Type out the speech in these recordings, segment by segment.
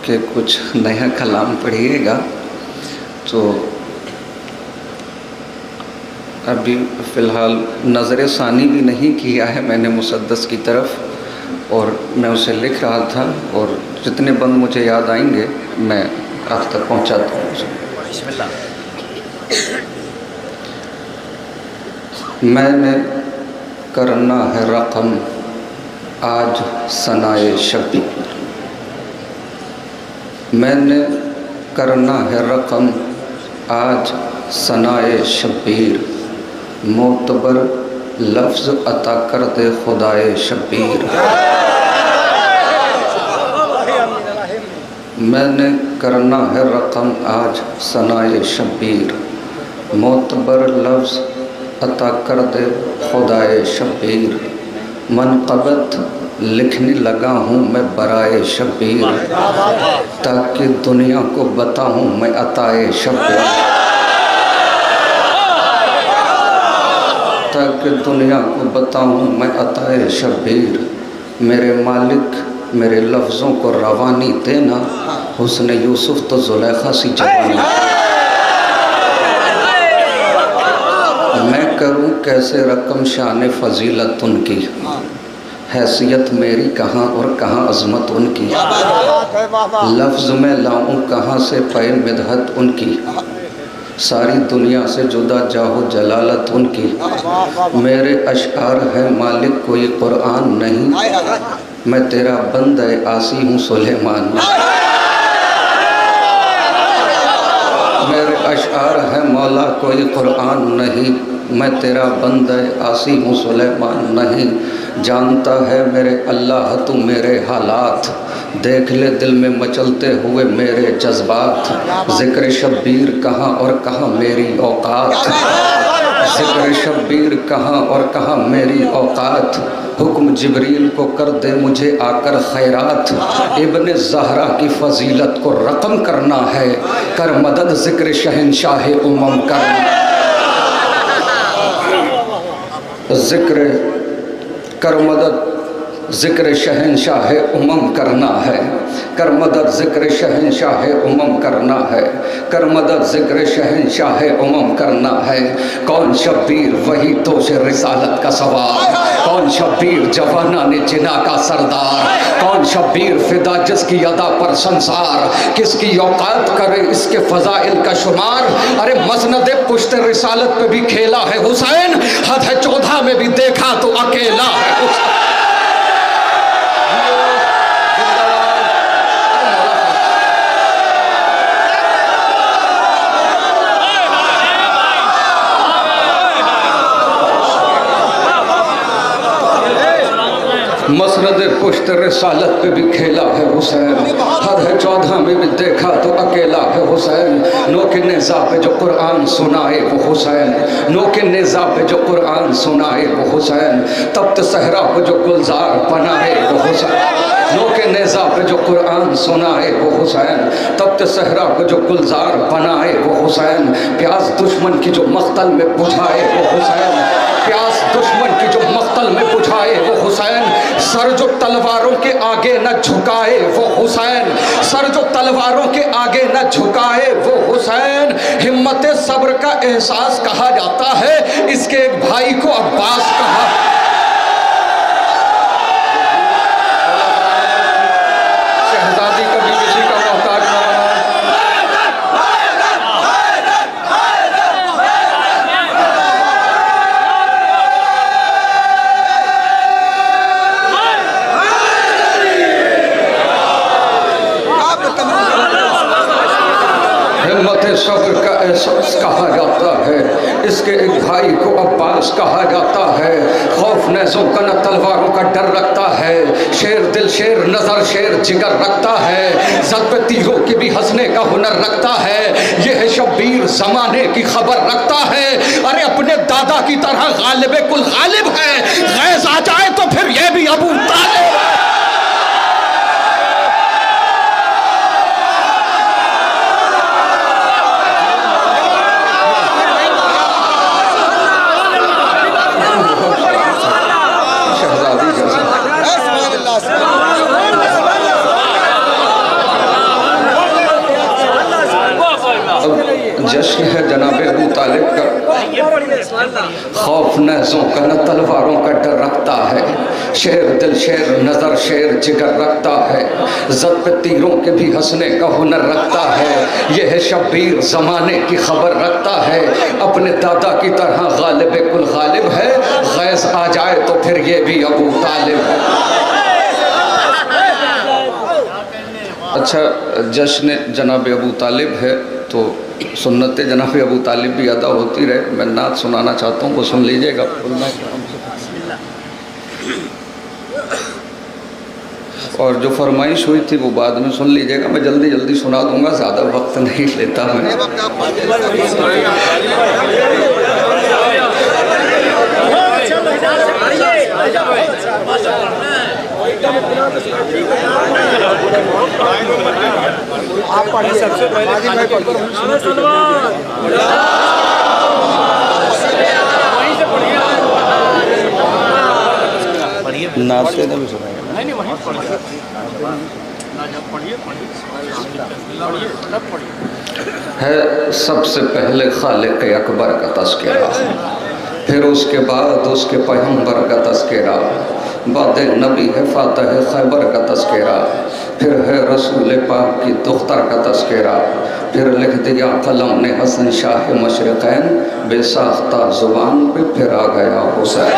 कि कुछ नया कलाम पढ़िएगा। तो अभी फ़िलहाल नज़र सानी भी नहीं किया है मैंने मुसद्दस की तरफ, और मैं उसे लिख रहा था, और जितने बंद मुझे याद आएंगे मैं आप तक पहुंचाता हूँ उसे। मैंने करना है रकम आज सनाए शबीर, मैंने करना है रकम आज सनाए शबीर, मोतबर लफ्ज़ अता कर दे खुदाए शबीर। मैंने करना है रकम आज सनाए शबीर, मोतबर लफ्ज़ अता कर दे खुदाए शबीर। मनक़बत लिखने लगा हूँ मैं बराए शबीर, ताकि दुनिया को बताऊँ मैं अताए शबीर, ताकि दुनिया को बताऊँ मैं अताए शबीर। मेरे मालिक मेरे लफ्ज़ों को रवानी देना, हुस्न यूसुफ तो ज़ुलेखा सी जवानी। मैं करूँ कैसे रकम शान फ़जीलत उनकी, हैसियत मेरी कहाँ और कहाँ अज़मत उनकी। लफ्ज़ में लाऊं कहाँ से पे मिदहत उनकी, सारी दुनिया से जुदा जाहो जलालत उनकी। मेरे अशआर है मालिक कोई कुरान नहीं, मैं तेरा बंदा आसी हूँ सुलेमान। मेरे अशआर है मौला कोई कुरान नहीं, मैं तेरा बंदा आसी हूँ सुलेमान नहीं। जानता है मेरे अल्लाह तू मेरे हालात, देख ले दिल में मचलते हुए मेरे जज्बात। ज़िक्र शब्बीर कहाँ और कहाँ मेरी औकात, ज़िक्र शब्बीर कहाँ और कहाँ मेरी औकात। हुक्म जिब्रील को कर दे मुझे आकर खैरात, इब्ने ज़हरा की फ़जीलत को रकम करना है, कर मदद ज़िक्र शहंशाह उमम करना। ज़िक्र कर मदद ज़िक्र शहंशाह उमम करना है, कर मदद ज़िक्र शहंशाह उमम करना है, कर मदद ज़िक्र शहंशाह उमम करना है। कौन शब्बीर वही तो से रिसालत का सवार, कौन शब्बीर जवाना ने जिना का सरदार, कौन शब्बीर फिदा जिसकी अदा पर संसार, किसकी औकात करे इसके फ़ज़ाइल का शुमार। अरे मसनद पुश्त रिसालत पे भी खेला है हुसैन, हद है 14 में भी देखा तो अकेला है हुसैन। मसनद पुश्त रिसालत पे भी खेला है हुसैन, हद है 14 में भी देखा तो अकेला है हुसैन। नो के नेज़ा पे जो कुरान सुनाए वो हुसैन, नो के नेज़ा पे जो कुरान सुनाए वो हुसैन। तख्त सहरा को जो गुलजार बनाए वो हुसैन, नो के नेज़ा पे जो कुरान सुनाए वो हुसैन। तख्त सहरा को जो गुलजार बनाए वो हुसैन। प्यास दुश्मन की जो मख्तल में बुझाए वो हुसैन, प्यास दुश्मन की जो मख्तल में बुझाए वो हुसैन। सर जो तलवारों के आगे न झुकाए वो हुसैन, सर जो तलवारों के आगे न झुकाए वो हुसैन। हिम्मत सब्र का एहसास कहा जाता है, इसके एक भाई को अब्बास कहा। शहजादी कभी किसी का मोहताज न बना। सब्र का एहसास कहा जाता है, इसके एक भाई को अब्बास कहा जाता है। खौफ नेज़ों का न तलवारों का डर रखता है, शेर दिल शेर नज़र शेर जिगर रखता है। सर पे तीरों की भी हंसने का हुनर रखता है, ये है शब्बीर ज़माने की खबर रखता है। अरे अपने दादा की तरह गालिब कुल गालिब है, गैज़ आ जाए तो फिर ये भी अबू तालिब है। नज़ों का न तलवारों का डर रखता है। शेर दिल शेर नज़र शेर जिगर रखता है। जद पे तीरों के भी हंसने का हुनर रखता है। यह है शब्बीर ज़माने की खबर रखता है। अपने दादा की तरह गालिब कुल गालिब है। गैस आ जाए तो फिर ये भी अबू तालिब है। अच्छा, जश्न जनाब अबू तालिब है तो सुन्नत जनाब अबू तालिब भी अदा होती रहे। मैं नात सुनाना चाहता हूँ, वो सुन लीजिएगा। और जो फरमाइश हुई थी वो बाद में सुन लीजिएगा। मैं जल्दी जल्दी सुना दूंगा, ज़्यादा वक्त नहीं लेता मैं। आप पढ़िए सबसे पहले नाते भी सुनाएगा है। सबसे पहले खालिक अकबर का तज़किरा, फिर उसके बाद उसके पैगंबर का तज़किरा, बाद नबी है फातह खैबर का तज़किरा, फिर है रसूल पाक की दुख्तर का तज़किरा, फिर लिख दिया कलम ने हसन शाह मशरक़ैन बेसाख्ता ज़ुबान पे फिर आ गया हुसैन।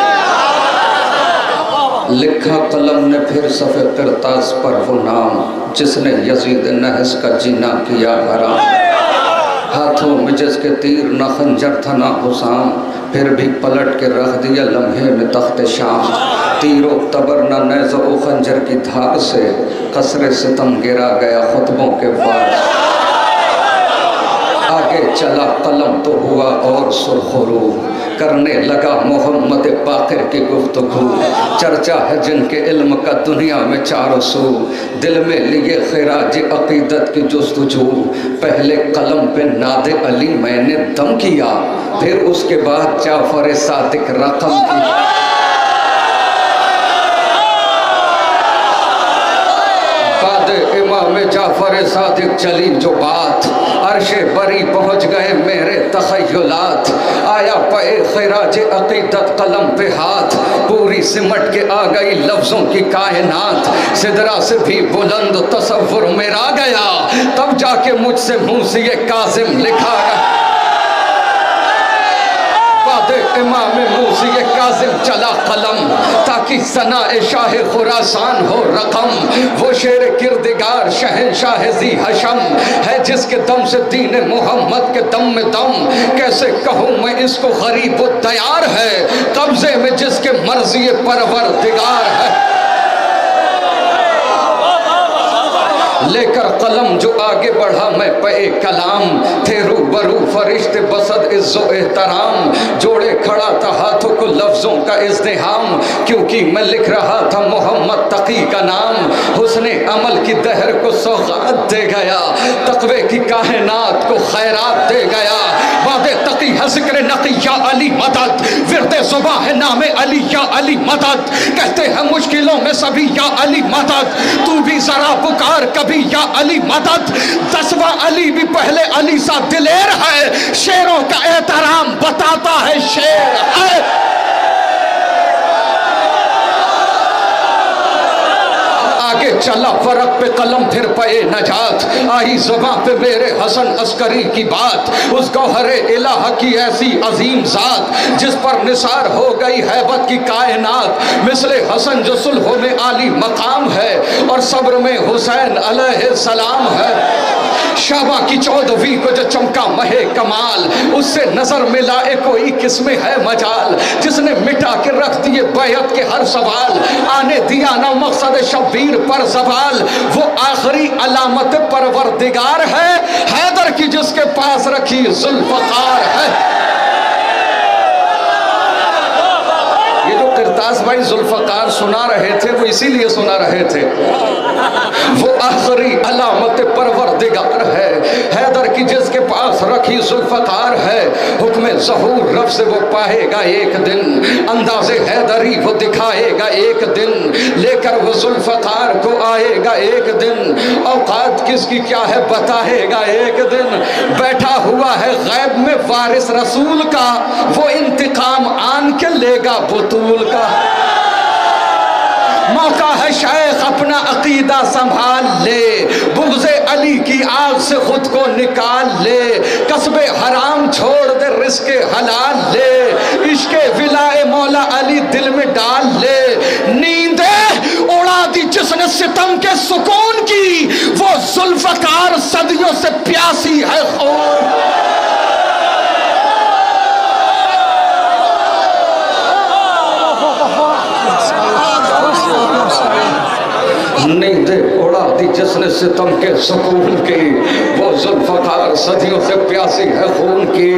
लिखा कलम ने फिर सफ़े किरतास पर वो नाम जिसने यजीद नहस का जीना किया हराम। हाथों में जिसके तीर न खंजर था ना हुसाम, फिर भी पलट के रख दिया लम्हे में तख्त शाम। तीरों तबर न नेज़ो खंजर की धार से कसरे सितम गिरा गया खुतबों के बाद। आगे चला कलम तो हुआ और सुरखरू, करने लगा मोहम्मद बाक़िर की गुफ्तगू। चर्चा है जिनके इल्म का दुनिया में चारों सू, दिल में लिए खिराज अक़ीदत की जुस्तजू। पहले कलम पे नादे अली मैंने दम किया, फिर उसके बाद जाफ़र सादिक रकम की। बाद इमाम जाफ़र सादिक चली जो बात, अर्शे बरी पहुँच गए मेरे तख़य्युलात। आया पे खिराज अक़ीदत कलम पे हाथ, पूरी सिमट के आ गई लफ्ज़ों की कायनात। सिदरा से भी बुलंद तसव्वुर मेरा गया, तब जाके मुझसे मूसी काज़िम लिखा गया। इमाम मूसी काज़िम चला कलम, ताकि सना शाह खुरासान हो रकम। वो शेर किरदिगार शहनशाह ज़ी हशम है, जिसके दम से दीन मोहम्मद के दम में दम। कैसे कहूँ मैं इसको गरीब तैयार है, कब्जे में जिसके मर्ज़ी परवरदिगार है। लेकर कलम जो आगे बढ़ा मैं पे कलाम, थे रूबरू फरिश्ते बसद इज़्ज़ो एहतराम। जोड़े खड़ा था हाथों को लफ्ज़ों का इज़्तिहाम, क्योंकि मैं लिख रहा था मोहम्मद तकी का नाम। हुस्ने अमल की दहर को सौगात दे गया, तक़वे की कायनात को खैरात दे गया। वादे तकी है ज़िक्र नकी या अली मदद, विरदे ज़ुबां है नामे अली या अली मदद। कहते हैं मुश्किलों में सभी या अली मदद, तू भी ज़रा पुकार कभी या अली मदद। 10वां अली भी पहले अली सा दिलेर है, शेरों का एहतराम बताता है शेर है। आगे चला फरक पे कलम फिर पे नजात, आई ज़ुबां पे मेरे हसन अस्करी की बात। उस गौहरे इलाह की ऐसी अजीम ज़ात, जिस पर निसार हो गई हैबत की कायनात। मिसले हसन जो सुल्ह में आली मकाम है, और सब्र में हुसैन अलैहिस्सलाम है। शाबा की 14वीं को जो चमका महे कमाल, उससे नजर मिलाए कोई किस्में है मजाल। जिसने मिटा के रख दिए बैत के हर सवाल, आने दिया ना मकसद शब्बीर पर सवाल। वो आखिरी अलामत परवरदिगार है, हैदर की जिसके पास रखी जुल्फ़कार है। ये जो किरतास भाई जुल्फ़कार सुना रहे थे, वो इसीलिए सुना रहे थे, वो आखिरी अलामत परवरदिगार है। हैदर की की जिसके पास रखी जुल्फ़कार है, हुक्म ज़हूर रब से वो पाएगा एक दिन, अंदाज़े हैदरी वो दिखाएगा एक दिन, लेकर वो जुल्फ़कार को आएगा एक दिन, औकात किसकी क्या है बताएगा एक दिन। बैठा हुआ है गैब में वारिस रसूल का, वो इंतकाम आन के लेगा बुतूल का। मौका है शेख अपना अकीदा संभाल ले, बुग़्ज़े अली की आग से खुद को निकाल ले, कसबे हराम छोड़ दे रिस्के हलाल ले, इश्क़े विलाए मौला अली दिल में डाल ले। नींदे उड़ा दी जिसने सितम के सुकून की, वो जुल्फ़कार सदियों से प्यासी है खून। नींदे उड़ा दी जिसने सितम के सुकून की, वो जुल्फ़कार सदियों से प्यासी है खून की,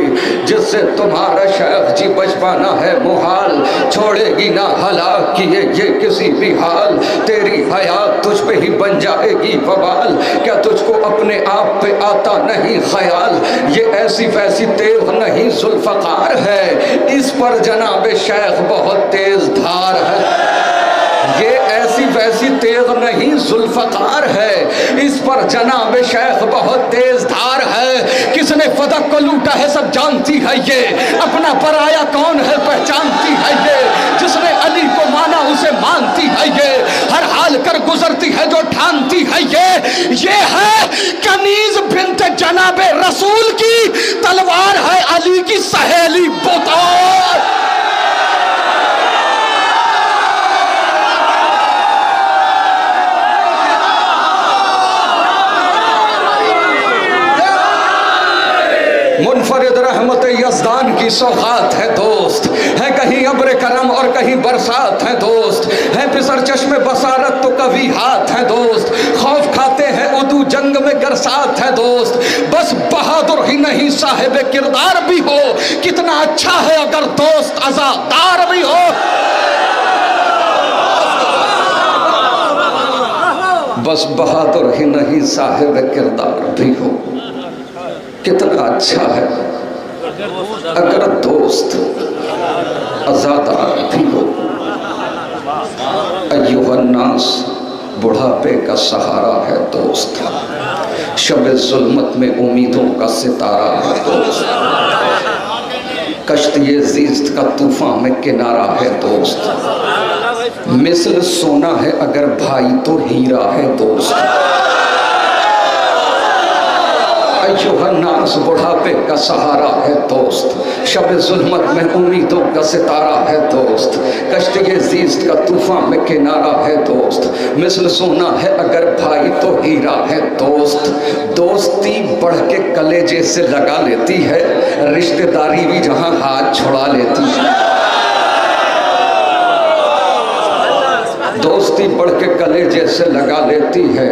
जिससे तुम्हारा शेख जी बच पाना है मुहाल, छोड़ेगी ना हलाक किए ये किसी भी हाल, तेरी हयात तुझ पे ही बन जाएगी बवाल, क्या तुझको अपने आप पे आता नहीं ख्याल, ये ऐसी वैसी तेज नहीं जुल्फ़कार है, इस पर जनाब शेख बहुत तेज धार है। ये ऐसी वैसी तेज नहीं जुल्फ़कार है, इस पर जनाब शेख बहुत तेज धार है। किसने फदक को लूटा है सब जानती है ये, अपना पराया कौन है पहचानती है ये, जिसने अली को माना उसे मानती है ये, हर हाल कर गुजरती है जो ठानती है ये है कनीज बिन्त जनाब रसूल की, तलवार है अली की सहेली बतौर। मुनफरिद रहमत यज़दान की सौगात है दोस्त, है कहीं अब्र करम और कहीं बरसात है दोस्त, है फिसर चश्मे बसारत तो कभी हाथ है दोस्त, खौफ खाते हैं उदू जंग में गरसात है दोस्त, बस बहादुर ही नहीं साहिब किरदार भी हो, कितना अच्छा है अगर दोस्त अज़ादार भी हो। बस बहादुर ही नहीं साहिब किरदार भी हो, कितना अच्छा है अगर दोस्त अज़ादार भी हो। अय्युहन्नास बुढ़ापे का सहारा है दोस्त, शब ज़ुल्मत में उम्मीदों का सितारा है दोस्त, कश्ती ज़ीस्त का तूफान में किनारा है दोस्त, मिसल सोना है अगर भाई तो हीरा है दोस्त। अय्युहन्नास बुढ़ापे का सहारा है दोस्त, शब ज़ुल्मत में उम्मीदों का सितारा है दोस्त, कश्ती ज़ीस्त का तूफान में किनारा है दोस्त, मिसल सोना है अगर भाई तो हीरा है दोस्त। दोस्ती बढ़ के कलेजे से लगा लेती है, रिश्तेदारी भी जहाँ हाथ छुड़ा लेती है। दोस्ती बढ़ के कलेजे से लगा लेती है,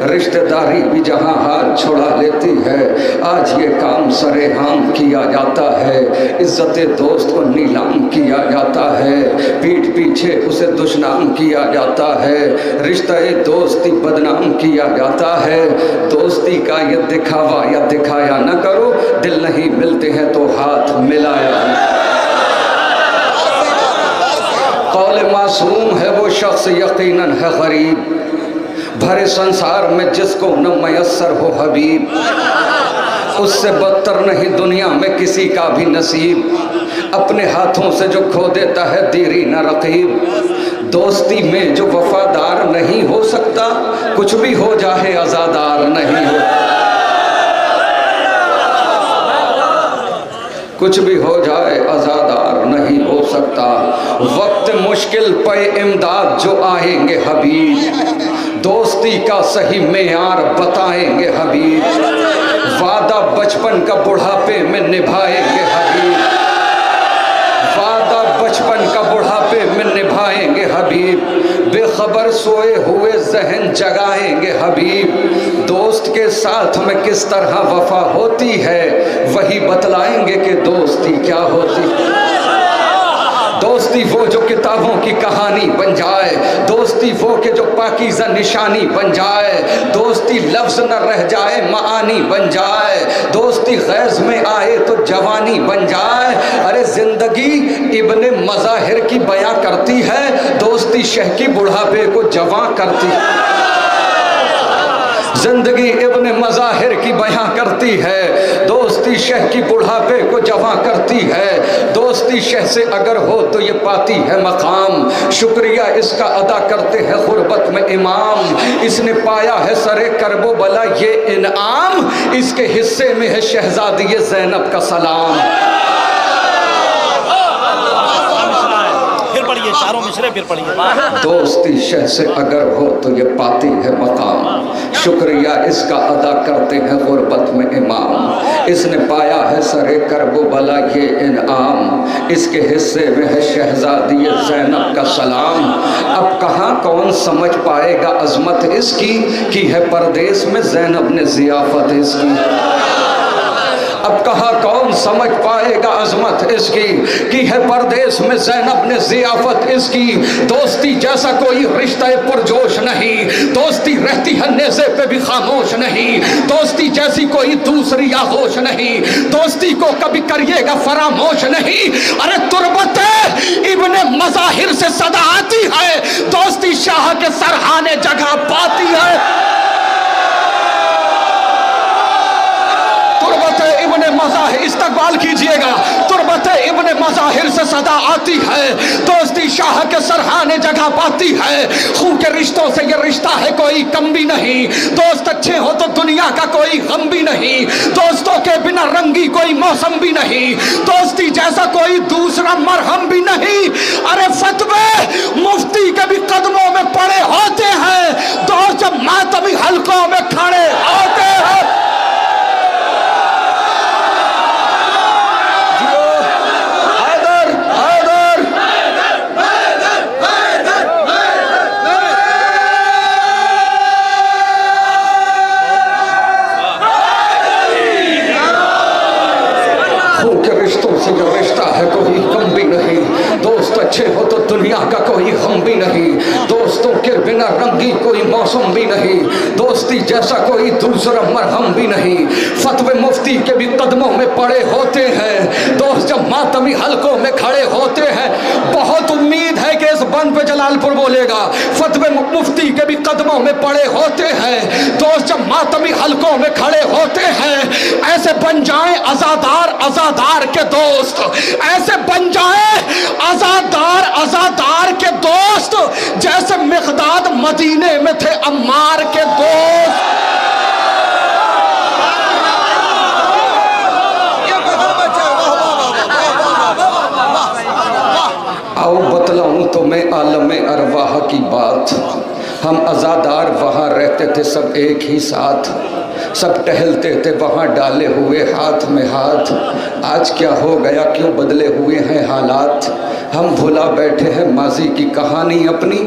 रिश्तेदारी भी जहाँ हाथ छुड़ा लेती है। आज ये काम सरेआम किया जाता है, इज्जत दोस्त को नीलाम किया जाता है, पीठ पीछे उसे दुश्मन किया जाता है, रिश्ते दोस्ती बदनाम किया जाता है। दोस्ती का ये दिखावा या दिखाया न करो, दिल नहीं मिलते हैं तो हाथ मिलाया। कौल मासूम है वो शख्स यकीनन है गरीब, भरे संसार में जिसको न मयस्सर हो हबीब, उससे बदतर नहीं दुनिया में किसी का भी नसीब, अपने हाथों से जो खो देता है दीरी न रकीब। दोस्ती में जो वफादार नहीं हो सकता, कुछ भी हो जाए आज़ादार नहीं हो, कुछ भी हो जाए आज़ादार नहीं हो सकता। वक्त मुश्किल पे इमदाद जो आएंगे हबीब, दोस्ती का सही मेयार बताएंगे हबीब, वादा बचपन का बुढ़ापे में निभाएंगे हबीब, वादा बचपन का बुढ़ापे में निभाएंगे हबीब, बेखबर सोए हुए जहन जगाएंगे हबीब। दोस्त के साथ में किस तरह वफा होती है, वही बतलाएंगे कि दोस्ती क्या होती है। दोस्ती वो जो किताबों की कहानी बन जाए, दोस्ती वो के जो पाकीज़ा निशानी बन जाए, दोस्ती लफ्ज़ न रह जाए मानी बन जाए, दोस्ती गैज़ में आए तो जवानी बन जाए। अरे ज़िंदगी इब्ने मज़ाहिर की बयां करती है, दोस्ती शह की बुढ़ापे को जवां करती है। जिंदगी इब्ने मज़ाहिर की बयां करती है, दोस्ती शह की बुढ़ापे को जवां करती है। दोस्ती शह से अगर हो तो ये पाती है मकाम, शुक्रिया इसका अदा करते हैं गुर्बत में इमाम। इसने पाया है सरे करबो बला ये इनाम, इसके हिस्से में है शहजादी ज़ैनब का सलाम। चारों मिसरे फिर पढ़िए। दोस्ती शह से अगर हो तो ये पाती है मकाम, शुक्रिया इसका अदा करते हैं गुर्बत में इमाम। इसने पाया है सरे करबो बला ये इनाम, इसके हिस्से में है शहजादी ज़ैनब का सलाम। अब कहाँ कौन समझ पाएगा अजमत इसकी, की है परदेश में ज़ैनब ने ज़ियाफत इसकी। अब कहाँ कौन समझ पाएगा अजमत इसकी, की है परदेश में ज़ैनब ने ज़ियाफत इसकी। दोस्ती जैसा कोई रिश्ता पुरजोश नहीं, दोस्ती रहती है नेज़े पे भी खामोश नहीं, दोस्ती जैसी कोई दूसरी आगोश नहीं, दोस्ती को कभी करिएगा फरामोश नहीं। अरे तुरबत इब्ने मज़ाहिर से सदा आती है, दोस्ती शाह के सरहाने जगह पाती है। इब्ने मज़ाहिर इस्तकबाल कीजिएगा, तुरबत इब्ने मज़ाहिर से सदा आती है, दोस्ती शाह के सरहाने जगह पाती है। खून के रिश्तों से ये रिश्ता है कोई कम भी नहीं, दोस्त अच्छे हो तो दुनिया का कोई गम भी नहीं, दोस्तों के बिना रंगी कोई मौसम भी नहीं, दोस्ती जैसा कोई दूसरा मरहम भी नहीं। अरे फतवे मुफ्ती के भी कदमों में पड़े होते हैं, दोस्त जब मातमी हलकों में खड़े होते हैं। अच्छे हो तो दुनिया का कोई गम भी नहीं, दोस्तों के बिना रंगी कोई मौसम भी नहीं, दोस्ती जैसा कोई दूसरा मरहम भी नहीं। फतवे मुफ्ती के भी कदमों में पड़े होते हैं, दोस्त जब मातमी हलकों में खड़े होते हैं। बहुत उम्मीद है कि इस बंद पे जलालपुर बोलेगा, फतवे मुफ्ती के भी कदमों में पड़े होते हैं, दोस्त जब मातमी हलकों में खड़े होते हैं। ऐसे बन जाए आजादार आजादार के दोस्त, ऐसे बन जाए आजादार के दोस्त, जैसे मिक़दाद मदीने में थे अम्मार के दोस्त। आओ बतलाऊं तो मैं आलमे अरवाह की बात, हम आज़ादार वहाँ रहते थे सब एक ही साथ, सब टहलते थे वहाँ डाले हुए हाथ में हाथ। आज क्या हो गया, क्यों बदले हुए हैं हालात, हम भुला बैठे हैं माजी की कहानी अपनी,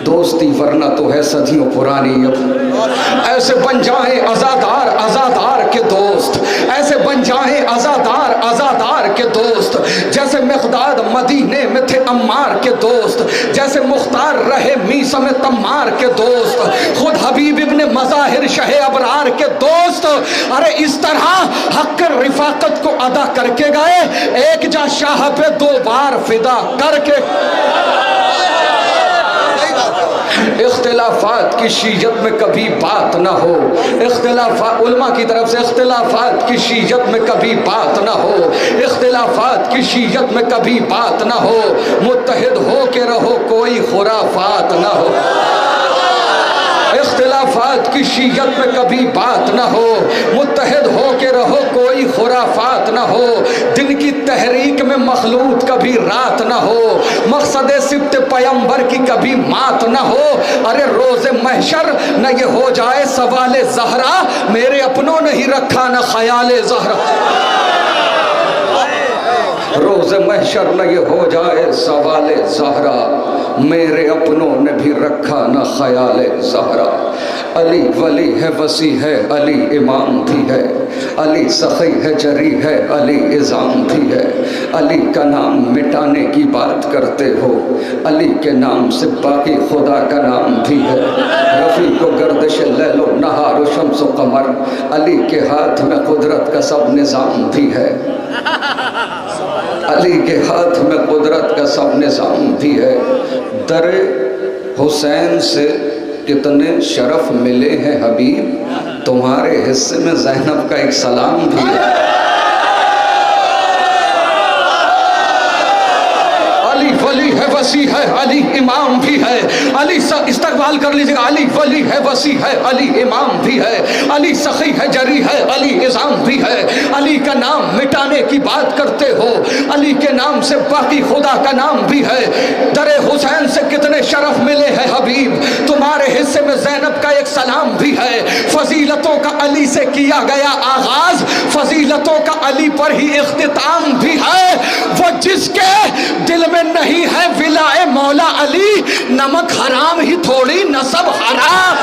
दोस्ती वरना तो है सदियों पुरानी अपनी। ऐसे बन जाए आज़ादार आज़ादार के दोस्त, ऐसे बन जाए आज़ादार आज़ादार के दोस्त, जैसे मिक़दाद मदीने में थे अम्मार के दोस्त, जैसे मुख्तार रहे मीसा में तम्मार के दोस्त, खुद हबीब इब्ने मज़ाहिर शहे अबरार के दोस्त। अरे इस तरह हक़ रिफ़ाक़त को अदा करके गए, एक जा शाह पे दो बार फिदा करके। इख्तिलाफात की शीयत में कभी बात ना हो, इख्तिलाफात उलमा की तरफ से इख्तिलाफात की शीयत में कभी बात ना हो, इख्तिलाफात की शीयत में कभी बात ना हो, मुत्तहिद हो के रहो कोई खुराफात ना हो। इख्तिलाफात की शीयत में कभी बात ना हो, मुत्तहिद हो के रहो कोई खुराफात ना हो, दिन की तहरीक में मखलूत कभी रात ना हो, मकसद सिब्त पैगंबर की कभी मात ना हो। अरे रोज़े महशर न ये हो जाए सवाले ज़हरा, मेरे अपनों ने ही रखा न ख्याले ज़हरा। रोज़े महशर न ये हो जाए सवाले ज़हरा, मेरे अपनों ने भी रखा न ख्याले ज़हरा। अली वली है वसी है अली इमाम भी है, अली सखी है जरी है अली इज़ाम भी है। अली का नाम मिटाने की बात करते हो, अली के नाम से बाकी खुदा का नाम भी है। रफ़ी को गर्दिश लैलो नहार शम्स कमर, अली के हाथ में कुदरत का सब निज़ाम भी है। अली के हाथ में कुदरत का सब निज़ाम भी है। दर हुसैन से कितने शरफ मिले हैं हबीब, तुम्हारे हिस्से में ज़ैनब का एक सलाम भी है। अली वली है वसी है अली इमाम भी है, अली इस्तकबाल कर लीजिएगा। अली वली है वसी है अली इमाम भी है, अली सखी है जरी है अली इज़ाम भी है। अली का नाम मिटाने की बात करते हो, अली के नाम से बाकी खुदा का नाम भी है। दरे हुसैन से कितने शरफ मिले हैं हबीब, तुम्हारे हिस्से में ज़ैनब का एक सलाम भी है। फजीलतों का अली से किया गया आगाज, फजीलतों का अली पर ही इख्तिताम भी है। वो जिसके दिल में नहीं है विलाए मौला अली, नमक हराम ही थोड़ी नसब हराम।